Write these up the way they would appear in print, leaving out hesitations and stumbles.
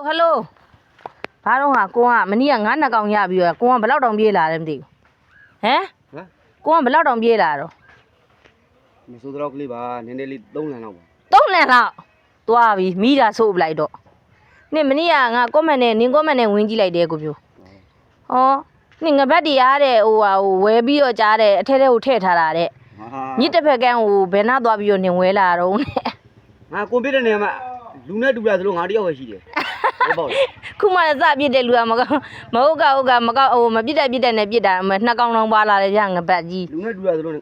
Hello ဘာတော့ဟာကိုကမနီးက9နှစ်ကောင်ရပြီးတော့ကိုကဘယ်လောက်တောင်ပြေးလာတယ်မသိဘူးဟမ်ကိုကဘယ်လောက်တောင်ပြေးလာတော့မစိုးတော့ကလေးပါနည်းနည်းလေး3လလောက်ပါ3လလောက်သွားပြီမိတာဆို့ပလိုက်တော့နင်မနီးကငါကွန်မန့်နဲ့နင်ကွန်မန့်နဲ့ဝင်ကြည့်လိုက်တယ်ကိုပြိုဟောနင်ငပတ်တီရားတဲ့ဟိုဝဲပြီးတော့ကြားတဲ့အထဲထဲကိုထည့်ထားတာတဲ့ညစ်တစ်ဖက်ကန်းဟိုဘယ်နှသွားပြီးတော့နင်ဝဲလာတော့ငါကွန်ပျူတာနေမှာလူနဲ့တူလာသလိုငါတယောက်ပဲရှိတယ်ဟုတ်ပါဘူးခုမှစပြစ်တဲ့လူကမဟုတ်ကမကောက်ဟိုမပြစ်တဲ့နဲ့ပြစ်တာနှစ်ကောင်လုံးပါလာတယ်ဗျငပတ်ကြီးလူနဲ့တူလာသလို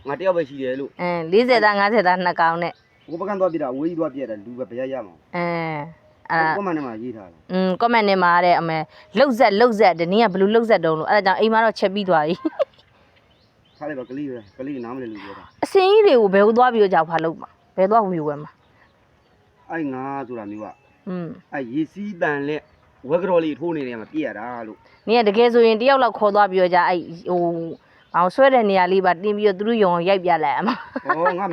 ငါတယောက်ပဲရှိတယ်လို့40သား50သားနှစ်ကောင်နဲ့ဟိုပကန်းသွားပြစ်တာဝေးကြီးသွားပြစ်တယ်လူပဲဗျာရမှာကွန်မန့်ထဲမှာရေးထားတယ်ကွန်မန့်ထဲမှာတဲ့အမေလှုပ်ဆက်တနည်းကဘလူးလှုပ်ဆက်တုံးလို့အဲ့ဒါကြောင့်အိမ်မှာတော့ချက်ပြီးသွားပြီခါလေးပါကလေးနားမလဲလူပြောတာအစင်းကြီးတွေကိုဘယ်ကိုသွားပြီးတော့ကြောက်ဖားလို့မှာဘယ်သွားဝီဝဲမှာအဲ့ငါဆိုတာမျိုးကအဲ့ရေစီးတန်လက်ဝက်ကြော်လေးထိုးနေတယ်မှာပြည့်ရတာလို့နင်ကတကယ်ဆိုရင်တယောက်လောက်ခေါ်သွားပြီးတော့ကြာအဲ့ဟိုအောင်ဆွဲတဲ့နေရာလေးပါတင်းပြီးတော့သူတို့ယုံရိုက်ပြလိုက်အမဟောငါ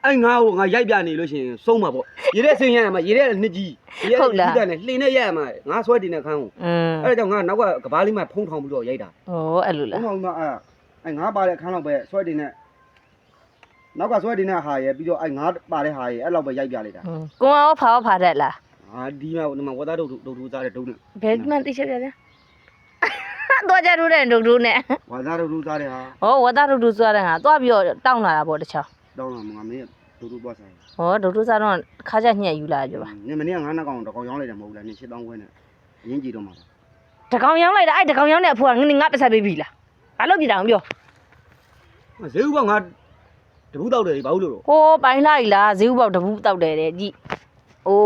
အဲ့ငါ့ကိုငါရိုက်ပြနေလို့ရှိရင်စုံးမှာပေါ့ရေတဲ့ဆင်းရမှာရေတဲ့နှစ်ကြီးရေတဲ့ကြီးတန်နဲ့လှင်နဲ့ရိုက်ရမှာငါဆွဲတင်တဲ့ခန်းကိုအဲ့ဒါကြောင့်ငါနောက်ကကဘားလေးမှဖုံးထောင်ပြီးတော့ရိုက်တာဟောအဲ့လိုလားဖုံးထောင်ပြီးတော့အဲ့ငါပါတဲ့ခန်းလောက်ပဲဆွဲတင်တဲ့နောက်ကဆွဲတင်တဲ့ဟာရယ်ပြီးတော့အဲ့ငါပါတဲ့ဟာရယ်အဲ့လောက်ပဲရိုက်ပြလိုက်တာကိုရောဖာတတ်လားဒီမှာဝတ်သားဒုတ်စားတဲ့ဒုတ်နဲ့ဘယ်မှသိချက်ပြလဲတော့ကြတို့တဲ့ဒုတ်နဲ့ဝတ်သားဒုတ်စားတဲ့ဟာဟောဝတ်သားဒုတ်စားတဲ့ဟာသွားပြီးတော့တောင်းလာတာပေါ့တခြားတောင်းလာမှာငါမင်းဒုတ်သွားဆိုင်ဟောဒုတ်စားတော့ခါကြညှက်ယူလာကြပါနင်မနေ့က9နှစ်ကောင်တကောင်ရောင်းလိုက်တယ်မဟုတ်လားနင်8000ခွဲနဲ့ရင်းကြည့်တော့မှာတကောင်ရောင်းလိုက်တာအဲ့တကောင်ရောင်းတဲ့အဖိုးကငါပတ်ဆက်ပေးပြီလားဘာလို့ပြတာအောင်ပြောဈေးဥပေါက်ငါတပူးတောက်တယ်ဘာလို့လို့ဟိုပိုင်းလိုက်လားဈေးဥပေါက်တပူးတောက်တယ်တဲ့ကြည့်ဟို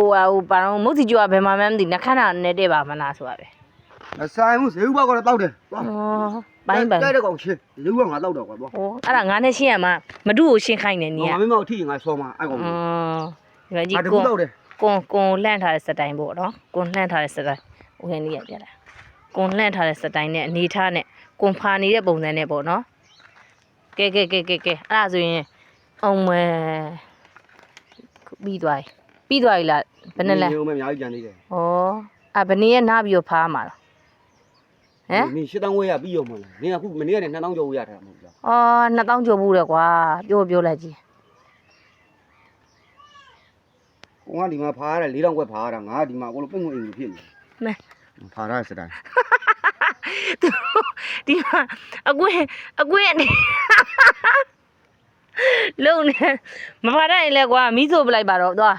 ဘာတော့မုတ်စီကျော်ကဘယ်မှာမှမသိနှခမ်းတာနဲ့တဲ့ပါမလားဆိုရပဲမဆိုင်ဘူးဈေးဥပေါက်ကတော့တောက်တယ်သွားပိုင်းတဲ့ကောင်ချင်းဈေးဥပေါက်ငါတောက်တော့ကွာသွားဟိုအဲ့ဒါငါနဲ့ရှင်းရမှာမတူကိုရှင်းခိုင်းနေနေရငါမင်းမအထီငါဆောမှာအဲ့ကောင်ဒီကြည့်ကွန်လှန့်ထားတဲ့စတိုင်ပေါ့နော်ကွန်လှန့်ထားတဲ့စတိုင်ဦးဟင်းလေးရပြလာကွန်လှန့်ထားတဲ့စတိုင်နဲ့အနေထားနဲ့ကွန်ဖာနေတဲ့ပုံစံနဲ့ပေါ့နော်ကဲအဲ့ဒါဆိုရင်အောင်မဲပြီးသွားပြီလားဘယ်နဲ့လဲနေဦးမယ်အများကြီးကြံသေးတယ်ဩဘယ်နည်းရဲ့နားပြီးတော့ဖားမှာလားဟမ်နင်8000ဝဲရပြီးရောမလားနင်အခုမနေ့ကနေ2000ကျော်ဝဲရထားမှာမဟုတ်လား2000ကျော်ဘူးလေကွာပြောလိုက်ကြည့်ကိုကဒီမှာဖားရတယ်4000ခွဲဖားရတာငါဒီမှာအကုန်လုံးပုံငွေအိမ်ဖြစ်နေမဲဖားရစတိုင်းဒီမှာအကွင်းလုံနေမဖားရရင်လဲကွာမီးဆိုပလိုက်ပါတော့သွား